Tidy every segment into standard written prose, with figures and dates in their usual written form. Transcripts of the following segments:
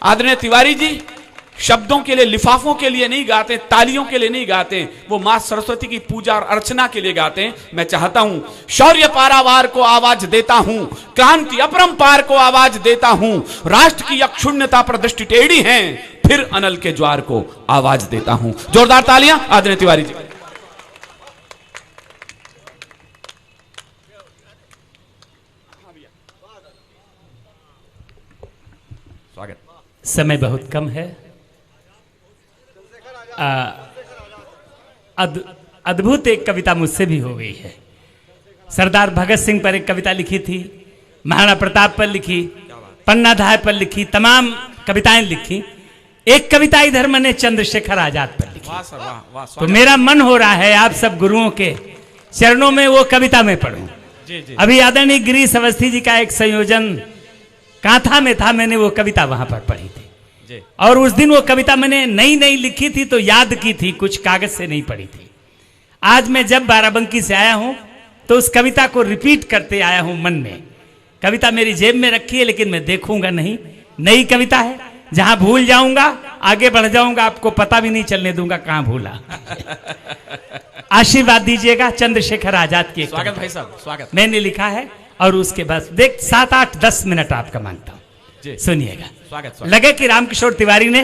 आदरणीय तिवारी जी शब्दों के लिए, लिफाफों के लिए नहीं गाते, तालियों के लिए नहीं गाते, वो मां सरस्वती की पूजा और अर्चना के लिए गाते हैं। मैं चाहता हूं शौर्य पारावार को आवाज देता हूं, क्रांति अपरंपार को आवाज देता हूं, राष्ट्र की अक्षुण्णता पर दृष्टि टेढ़ी है, फिर अनल के ज्वार को आवाज देता हूं। जोरदार तालियां आदरणीय तिवारी जी। स्वागत। समय बहुत कम है। अद्भुत एक कविता मुझसे भी हो गई है। सरदार भगत सिंह पर एक कविता लिखी थी, महाराणा प्रताप पर लिखी, पन्नाधाय पर लिखी, तमाम कविताएं लिखी। एक कविता इधर मैंने चंद्रशेखर आजाद पर लिखी। वाह सर, वाह वाह। तो मेरा मन हो रहा है आप सब गुरुओं के चरणों में वो कविता में पढ़ूं। अभी आदरणीय गिरीश अवस्थी जी का एक संयोजन कांथा में था, मैंने वो कविता वहां पर पढ़ी थी। और उस दिन वो कविता मैंने नई नई लिखी थी तो याद की थी, कुछ कागज से नहीं पढ़ी थी। आज मैं जब बाराबंकी से आया हूं तो उस कविता को रिपीट करते आया हूं मन में। कविता मेरी जेब में रखी है लेकिन मैं देखूंगा नहीं। नई कविता है, जहां भूल जाऊंगा आगे बढ़ जाऊंगा, आपको पता भी नहीं चलने दूंगा कहां भूला। आशीर्वाद दीजिएगा चंद्रशेखर आजाद की। स्वागत भाई साहब, स्वागत। मैंने लिखा है और उसके बाद देख 7, 8, 10 मिनट आपका मांगता हूं, सुनिएगा। स्वागत। लगे कि रामकिशोर तिवारी ने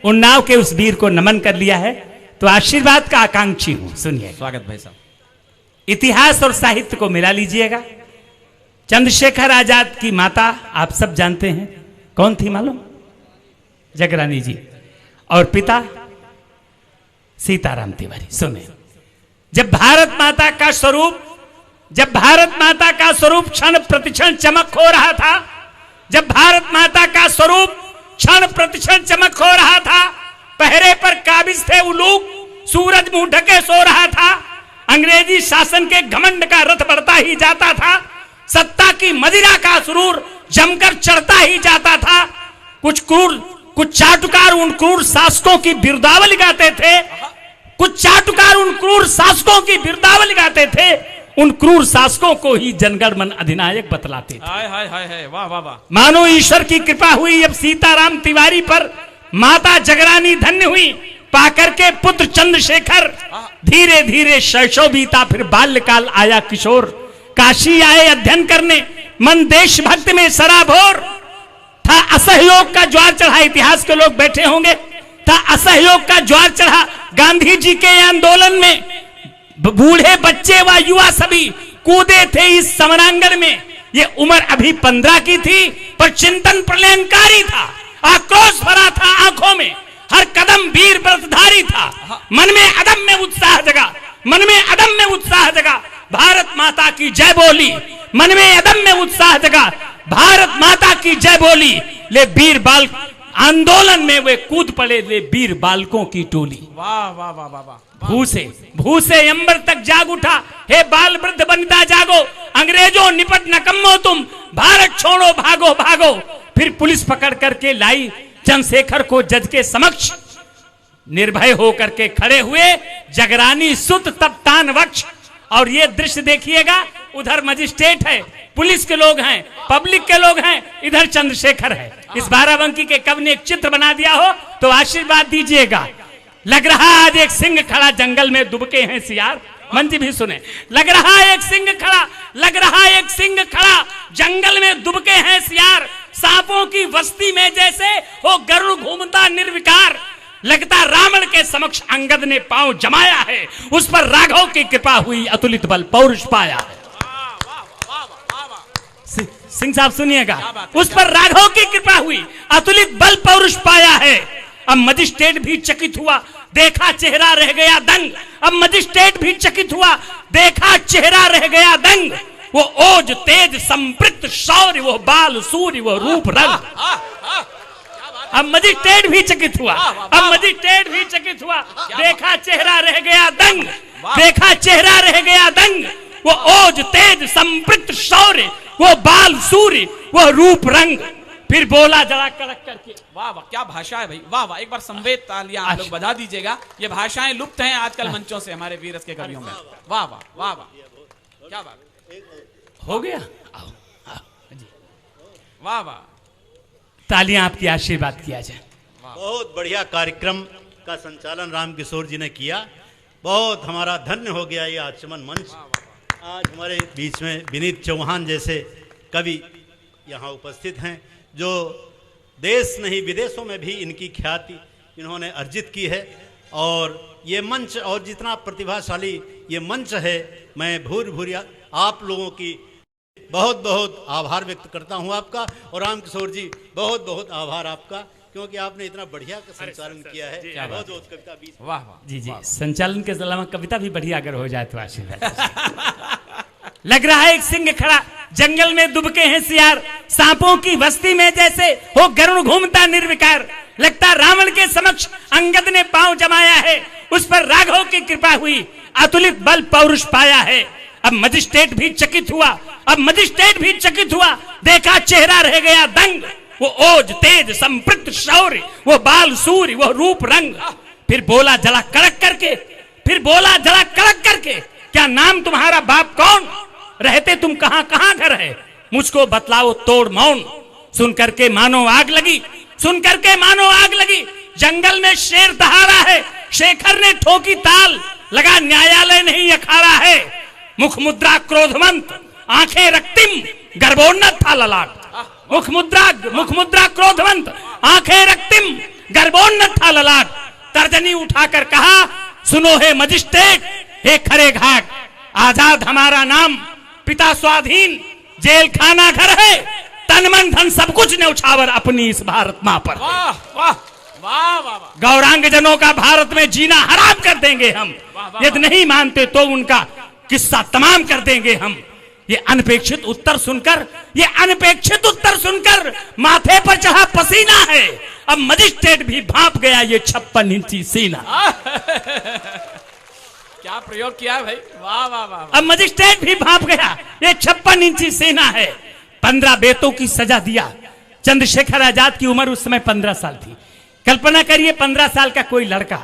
उन्नाव के उस वीर को नमन कर लिया है तो आशीर्वाद का आकांक्षी हूं, सुनिए। स्वागत भाई साहब। इतिहास और साहित्य को मिला लीजिएगा। चंद्रशेखर आजाद की माता आप सब जानते हैं कौन थी मालूम? जगरानी जी। और पिता सीताराम तिवारी। सुने, जब भारत माता का स्वरूप क्षण प्रतिक्षण चमक हो रहा था, जब भारत माता का स्वरूप क्षण प्रतिक्षण चमक हो रहा था, पहरे पर काबिज थे उलूक, सूरज मुंह ढके सो रहा था, अंग्रेजी शासन के घमंड का रथ बढ़ता ही जाता था, सत्ता की मदिरा का सुरूर जमकर चढ़ता ही जाता था। कुछ चाटुकार उन क्रूर शासकों की बिरदावली गाते थे, कुछ चाटुकार उन क्रूर शासकों की बिरदावली गाते थे, उन क्रूर शासकों को ही जनगण मन अधिनायक बतलाते थे। हाय हाय हाय हाय, वाह वाह वाह। मानो ईश्वर की कृपा हुई अब सीताराम तिवारी पर, माता जगरानी धन्य हुई पाकर के पुत्र चंद्रशेखर। धीरे धीरे शैशव बीता, फिर बाल्यकाल आया किशोर, काशी आए अध्ययन करने, मन देशभक्त में सराबोर था। असहयोग का ज्वार चढ़ा, इतिहास के लोग बैठे होंगे, था असहयोग का ज्वार चढ़ा गांधी जी के आंदोलन में। बूढ़े बच्चे व युवा सभी कूदे थे इस समरांगण में। ये उम्र अभी 15 की थी पर चिंतन प्रलयंकारी था, आक्रोश भरा था आंखों में, हर कदम वीर व्रतधारी था। मन में अदम्य उत्साह जगा, मन में अदम्य उत्साह जगा, भारत माता की जय बोली, मन में अदम्य उत्साह जगा, भारत माता की जय बोली। ले वीर बाल आंदोलन में वे कूद पड़े, ले वीर बालकों की टोली। वाह वाह वाह वाह वाह। भूसे अंबर तक जाग उठा, हे बाल वृद्ध वनिता जागो, अंग्रेजों निपट नकम्मो तुम, भारत छोड़ो भागो भागो। फिर पुलिस पकड़ करके लाई चंद्रशेखर को जज के समक्ष, निर्भय होकर के खड़े हुए जगरानी सुत तब तान वक्ष। और ये दृश्य देखिएगा, उधर मजिस्ट्रेट है, पुलिस के लोग हैं, पब्लिक के लोग हैं, इधर चंद्रशेखर है। इस बाराबंकी के कवि ने एक चित्र बना दिया हो तो आशीर्वाद दीजिएगा। लग रहा आज एक सिंह खड़ा जंगल में दुबके हैं सियार। मंजी भी सुने, लग रहा एक सिंह खड़ा, लग रहा एक सिंह खड़ा जंगल में दुबके हैं सियार, सांपों की बस्ती में जैसे हो गरुड़ घूमता निर्विकार। लगता रावण के समक्ष अंगद ने पांव जमाया है, उस पर राघव की कृपा हुई अतुलित बल पौरुष पाया है। सिंह साहब सुनिएगा, उस पर राघव की कृपा हुई अतुलित बल पौरुष पाया है। अब मजिस्ट्रेट भी चकित हुआ, देखा चेहरा रह गया दंग। अब मजिस्ट्रेट भी चकित हुआ, देखा चेहरा रह गया दंग। वो ओज तेज संपृक्त शौर्य, वो बाल सूर्य, वो रूप रंग। अब मजिस्ट्रेट भी चकित हुआ, अब मजिस्ट्रेट भी चकित हुआ, देखा चेहरा रह गया दंग, देखा चेहरा रह गया दंग। वो ओज तेज संपृक्त शौर्य, वो बाल सूर्य, वो रूप रंग। फिर बोला जरा कड़क करके, वाह वाह क्या भाषा है भाई, वाह वाह। एक बार संवेद तालियां आप लोग बजा दीजिएगा। ये भाषाएं लुप्त हैं आजकल मंचों से हमारे वीरस के कवियों में। वाह वाह वाह वाह, क्या बात हो गया। वाह वाह। तालियां आपकी आशीर्वाद किया जाए। बहुत बढ़िया कार्यक्रम का संचालन रामकिशोर जी ने किया। बहुत हमारा धन्य हो गया ये आचमन मंच। आज हमारे बीच में विनीत चौहान जैसे कवि यहाँ उपस्थित हैं, जो देश नहीं विदेशों में भी इनकी ख्याति इन्होंने अर्जित की है। और ये मंच और जितना प्रतिभाशाली ये मंच है, मैं भूरि आप लोगों की बहुत बहुत आभार व्यक्त करता हूँ आपका। और रामकिशोर जी बहुत बहुत आभार आपका, क्योंकि आपने इतना बढ़िया संचालन किया है। बहुत बहुत कविता बीच। वाह वाह जी जी, संचालन के अलावा कविता भी बढ़िया अगर हो जाए तो आशीर्वाद। लग रहा है एक सिंह खड़ा जंगल में दुबके हैं सियार, सांपों की बस्ती में जैसे हो गरुड़ घूमता निर्विकार। लगता रावण के समक्ष अंगद ने पांव जमाया है, उस पर राघव की कृपा हुई, अतुलित बल पौरुष पाया है। अब मजिस्ट्रेट भी चकित हुआ, देखा चेहरा रह गया दंग। वो ओज तेज संपृक्त शौर्य, वो बाल सूर्य, वो रूप रंग। फिर बोला जरा कड़क करके, क्या नाम तुम्हारा, बाप कौन, रहते तुम कहां घर है, मुझको बतलाओ तोड़ मौन। सुन करके मानो आग लगी, जंगल में शेर दहाड़ा है। शेखर ने ठोकी ताल, लगा न्यायालय नहीं अखाड़ा है। मुख मुद्रा क्रोधवंत, आंखें रक्तिम, गर्भोन्नत था ललाट। मुख मुद्रा क्रोधवंत, आंखें रक्तिम, गर्भोन्नत था ललाट। तर्जनी उठाकर कहा, सुनो हे मजिस्ट्रेट, हे खरे घाट, आजाद हमारा नाम, पिता स्वाधीन, जेल खाना घर है। तन मन धन सब कुछ न्यौछावर अपनी इस भारत मां पर। वाह वाह वाह वाह वाह। गौरांगजनों का भारत में जीना हराम कर देंगे हम, यदि नहीं मानते तो उनका किस्सा तमाम कर देंगे हम। ये अनपेक्षित उत्तर सुनकर माथे पर चढ़ा पसीना है। अब मजिस्ट्रेट भी भांप गया ये 56 इंची सीना। क्या प्रयोग किया भाई, वाह वाह वाह। अब मजिस्ट्रेट भी भांप गया ये 56 इंची सेना है। 15 बेतों की सजा दिया। चंद्रशेखर आजाद की उम्र उस समय 15 साल थी। कल्पना करिए 15 साल का कोई लड़का,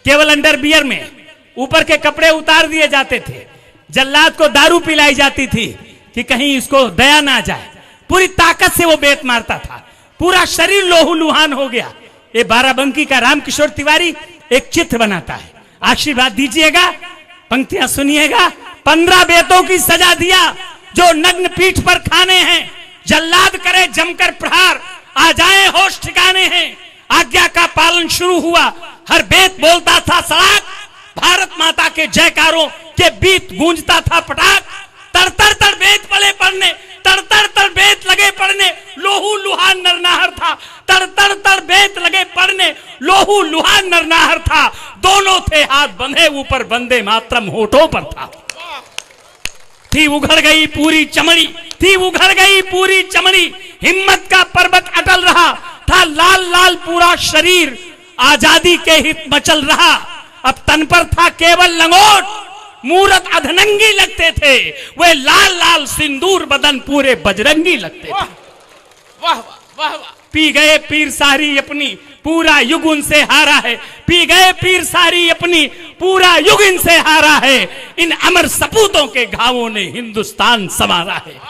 केवल अंडरवियर में, ऊपर के कपड़े उतार दिए जाते थे। जल्लाद को दारू पिलाई जाती थी कि कहीं इसको दया ना जाए। पूरी ताकत से वो बेत मारता था, पूरा शरीर लोहूलुहान हो गया। ये बाराबंकी का रामकिशोर तिवारी एक चित्र बनाता है, आशीर्वाद दीजिएगा, पंक्तियां सुनिएगा। 15 बेतों की सजा दिया जो नग्न पीठ पर खाने हैं। जल्लाद करे जमकर प्रहार, आ जाए होश ठिकाने हैं। आज्ञा का पालन शुरू हुआ, हर बेत बोलता था सड़ाक। भारत माता के जयकारों के बीत गूंजता था पटाक। तर बेत पड़े पड़ने, तर बेत लगे पड़ने, लोहू लुहान नरनाहर था। तर बेत लगे पड़ने, लोहू लुहान नरनाहर था। दोनों थे हाथ बंधे ऊपर, बंदे मातरम होठों पर था। थी उघड़ गई पूरी चमड़ी, हिम्मत का पर्वत अटल रहा। था लाल पूरा शरीर, आजादी के हित मचल रहा। अब तन पर था केवल लंगोट, मूरत अधनंगी लगते थे। वे लाल सिंदूर बदन पूरे बजरंगी लगते थे। वाह वाह वाह। पी गए पीर सारी अपनी, पूरा युग उनसे हारा है। पी गए पीर सारी अपनी, पूरा युग इनसे हारा है। इन अमर सपूतों के घावों ने हिंदुस्तान संवारा है।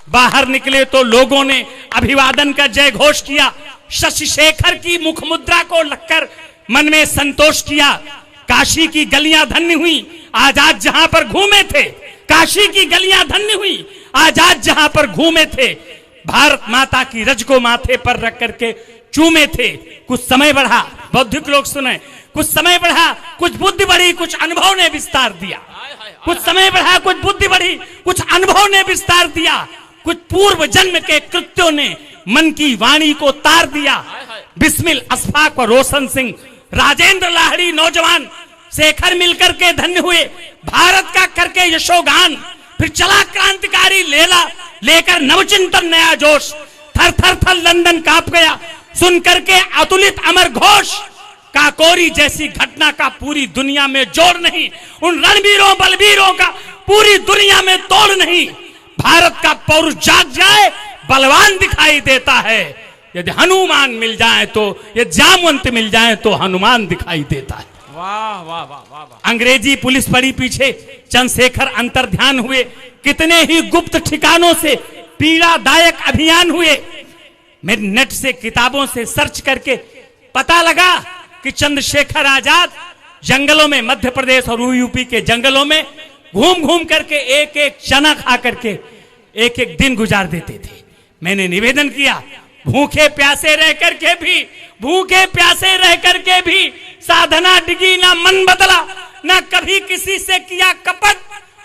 बाहर निकले तो लोगों ने अभिवादन का जय घोष किया। शशि शेखर की मुख मुद्रा को लगकर मन में संतोष किया। काशी की गलियां धन्य हुई, आजाद जहां पर घूमे थे। काशी की गलियां धन्य हुई, आजाद जहां पर घूमे थे। भारत माता की रज को माथे पर रख करके चूमे थे। कुछ समय बढ़ा, बौद्धिक लोग सुने, कुछ समय बढ़ा, कुछ बुद्धि बढ़ी, कुछ अनुभव ने विस्तार दिया। कुछ समय बढ़ा, कुछ बुद्धि बढ़ी, कुछ अनुभव ने विस्तार दिया। कुछ पूर्व जन्म के कृत्यों ने मन की वाणी को तार दिया। बिस्मिल अशफाक और रोशन सिंह, राजेंद्र लाहिड़ी नौजवान, शेखर मिलकर के धन्य हुए भारत का करके यशोगान। फिर चला क्रांतिकारी लेला लेकर नवचिंतन नया जोश। थर लंदन कांप गया सुन करके अतुलित अमर घोष। काकोरी जैसी घटना का पूरी दुनिया में जोड़ नहीं, उन रणवीरों बलवीरों का पूरी दुनिया में तोड़ नहीं। भारत का पौरुष जाग जाए, बलवान दिखाई देता है। यदि हनुमान मिल जाए तो, यदि जामवंत मिल जाए तो हनुमान दिखाई देता है। वाह वाह वाह वाह। अंग्रेजी पुलिस पड़ी पीछे, चंद्रशेखर अंतर्ध्यान हुए। कितने ही गुप्त ठिकानों से पीड़ादायक अभियान हुए। मेरे नेट से किताबों से सर्च करके पता लगा कि चंद्रशेखर आजाद जंगलों में, मध्य प्रदेश और यूपी के जंगलों में घूम घूम करके एक एक चना खा करके एक एक दिन गुजार देते थे। मैंने निवेदन किया, भूखे प्यासे रह करके भी साधना डिगी, ना मन बदला, ना कभी किसी से किया कपट,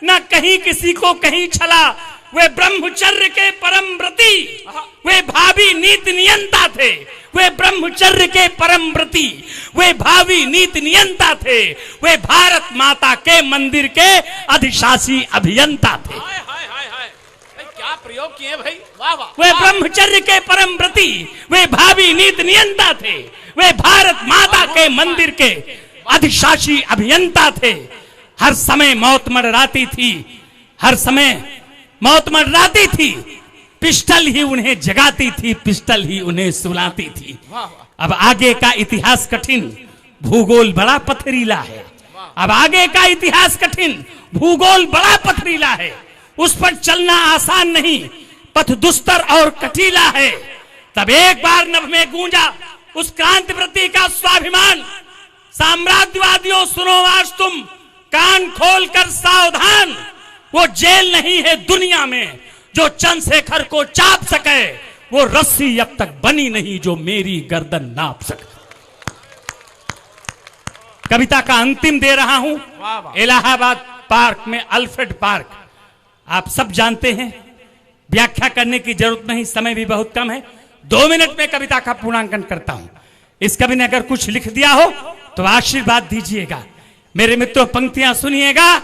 ना कहीं किसी को कहीं छला। वे ब्रह्मचर्य के परम व्रती, वे भावी नीति नियंता थे। वे ब्रह्मचर्य के परम व्रती, वे भावी नीति नियंता थे। वे भारत माता के मंदिर के अधिशासी अभियंता थे। क्या प्रयोग किए भाई, वाह वाह। वे ब्रह्मचर्य के परम व्रती, वे भावी नीति नियंता थे। वे भारत माता के मंदिर के अधिशासी अभियंता थे। हर समय मौत मंडराती थी, हर समय मौत मंडराती थी। पिस्टल ही उन्हें जगाती थी, पिस्टल ही उन्हें सुलाती थी। अब आगे का इतिहास कठिन, भूगोल बड़ा पथरीला है। अब आगे का इतिहास कठिन, भूगोल बड़ा पथरीला है। उस पर चलना आसान नहीं, पथ दुस्तर और कटीला है। तब एक बार नभ में गूंजा उस क्रांतिव्रती का स्वाभिमान, साम्राज्यवादियों सुनो आज तुम कान खोलकर सावधान। वो जेल नहीं है दुनिया में जो चंद्रशेखर को चाप सके, वो रस्सी अब तक बनी नहीं जो मेरी गर्दन नाप सके। कविता का अंतिम दे रहा हूं। इलाहाबाद पार्क में अल्फ्रेड पार्क, आप सब जानते हैं, व्याख्या करने की जरूरत नहीं, समय भी बहुत कम है। 2 मिनट में कविता का पूर्णांकन करता हूं। इस कवि ने अगर कुछ लिख दिया हो तो आशीर्वाद दीजिएगा। मेरे मित्रों, पंक्तियां सुनिएगा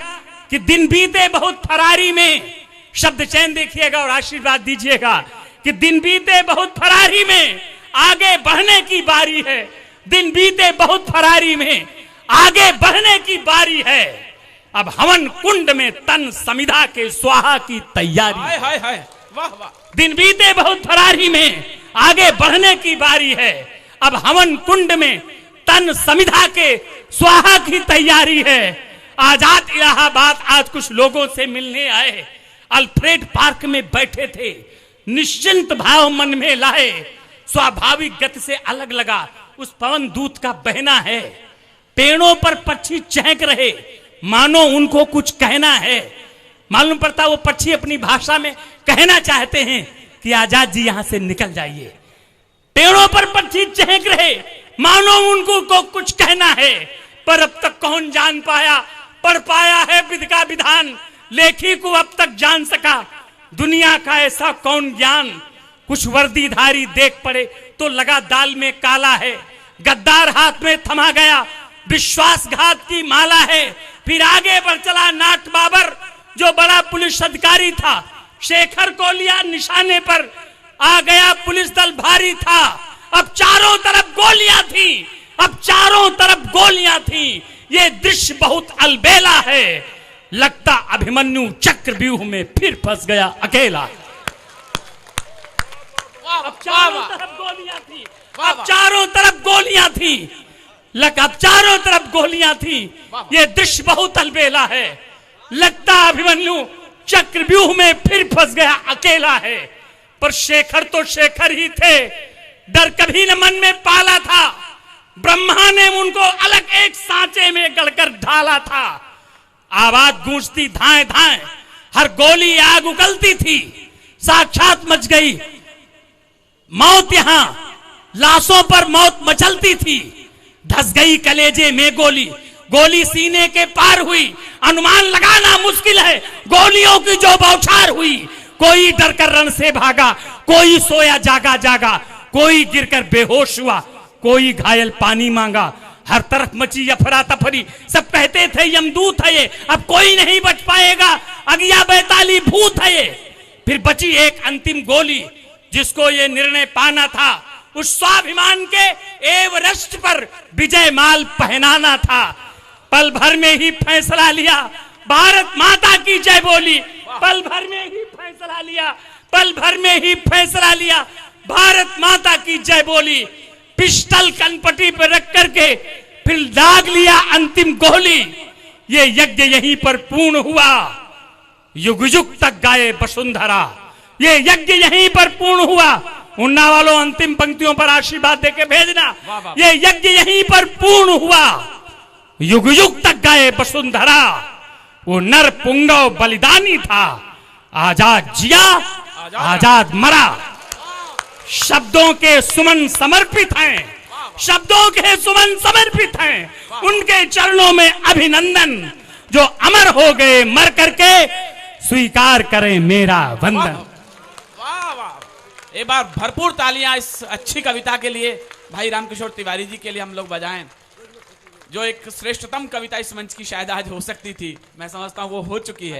कि दिन बीते बहुत फरारी में, शब्द चयन देखिएगा और आशीर्वाद दीजिएगा कि दिन बीते बहुत फरारी में आगे बढ़ने की बारी है। दिन बीते बहुत फरारी में आगे बढ़ने की बारी है। अब हवन कुंड में तन समिधा के स्वाहा की तैयारी। हाय हाय हाय, वाह वाह। दिन बीते बहुत फरारी में आगे बढ़ने की बारी है। अब हवन कुंड में तन समिधा के स्वाहा की तैयारी है। आजाद इलाहाबाद आज कुछ लोगों से मिलने आए, अल्फ्रेड पार्क में बैठे थे, निश्चिंत भाव मन में लाए। स्वाभाविक गति से अलग लगा उस पवन दूत का बहना है। पेड़ों पर पक्षी चहक रहे, मानो उनको कुछ कहना है। मालूम पड़ता वो पक्षी अपनी भाषा में कहना चाहते हैं कि आजाद जी यहां से निकल जाइए। पेड़ों पर पक्षी चहक रहे, मानो उनको को कुछ कहना है। पर अब तक कौन जान पाया, पढ़ पाया है विधि का विधान, लेखी को अब तक जान सका दुनिया का ऐसा कौन ज्ञान। कुछ वर्दीधारी देख पड़े तो लगा दाल में काला है, गद्दार हाथ में थमा गया विश्वासघात की माला है। फिर आगे बढ़ चला नाट बाबर जो बड़ा पुलिस अधिकारी था, शेखर को लिया निशाने पर, आ गया पुलिस दल भारी था। अब चारों तरफ गोलियां थी, अब चारों तरफ गोलियां थी। ये दृश्य बहुत अलबेला है, लगता अभिमन्यु चक्रव्यूह में फिर फंस गया अकेला। अब चारों तरफ गोलियां थी, अब चारों तरफ गोलियां थी, अब चारों तरफ गोलियां थी। ये दृश्य बहुत अलबेला है, लगता अभिमन्यु चक्रव्यूह में फिर फंस गया अकेला है। पर शेखर तो शेखर ही थे, डर कभी न मन में पाला था। ब्रह्मा ने उनको अलग एक सांचे में गढ़कर ढाला था। आवाज गूंजती धाए धाए, हर गोली आग उगलती थी। साक्षात मच गई मौत, यहां लाशों पर मौत मचलती थी। धस गई कलेजे में गोली, गोली सीने के पार हुई। अनुमान लगाना मुश्किल है गोलियों की जो बौछार हुई। कोई डरकर रण से भागा, कोई सोया जागा जागा, कोई गिरकर बेहोश हुआ, कोई घायल पानी मांगा। हर तरफ मची अफरा तफरी, सब कहते थे यमदूत है ये, अब कोई नहीं बच पाएगा, अगिया बैताली भूत है ये। फिर बची एक अंतिम गोली जिसको ये निर्णय पाना था, उस स्वाभिमान के एवरेस्ट पर विजय माल पहनाना था। पल भर में ही फैसला लिया, भारत माता की जय बोली। पल भर में ही फैसला लिया, पल भर में ही फैसला लिया, भारत माता की जय बोली। पिस्टल कनपटी पर रख करके फिर दाग लिया अंतिम गोली। ये यज्ञ यहीं पर पूर्ण हुआ, युग युग तक गाए वसुंधरा। ये यज्ञ यहीं पर पूर्ण हुआ, उन्ना वालों अंतिम पंक्तियों पर आशीर्वाद देके भेजना। वाह, वाह। ये यज्ञ यहीं पर पूर्ण हुआ, युग युग तक गए वसुंधरा, वो नर पुंगव बलिदानी था, आजाद जिया आजाद मरा। शब्दों के सुमन समर्पित हैं, शब्दों के सुमन समर्पित हैं, उनके चरणों में अभिनंदन, जो अमर हो गए मर करके, स्वीकार करें मेरा वंदन। वाह वाह, एक बार भरपूर तालियां इस अच्छी कविता के लिए भाई रामकिशोर तिवारी जी के लिए हम लोग बजाएं, जो एक श्रेष्ठतम कविता इस मंच की शायद आज हो सकती थी। मैं समझता हूं वो हो चुकी है।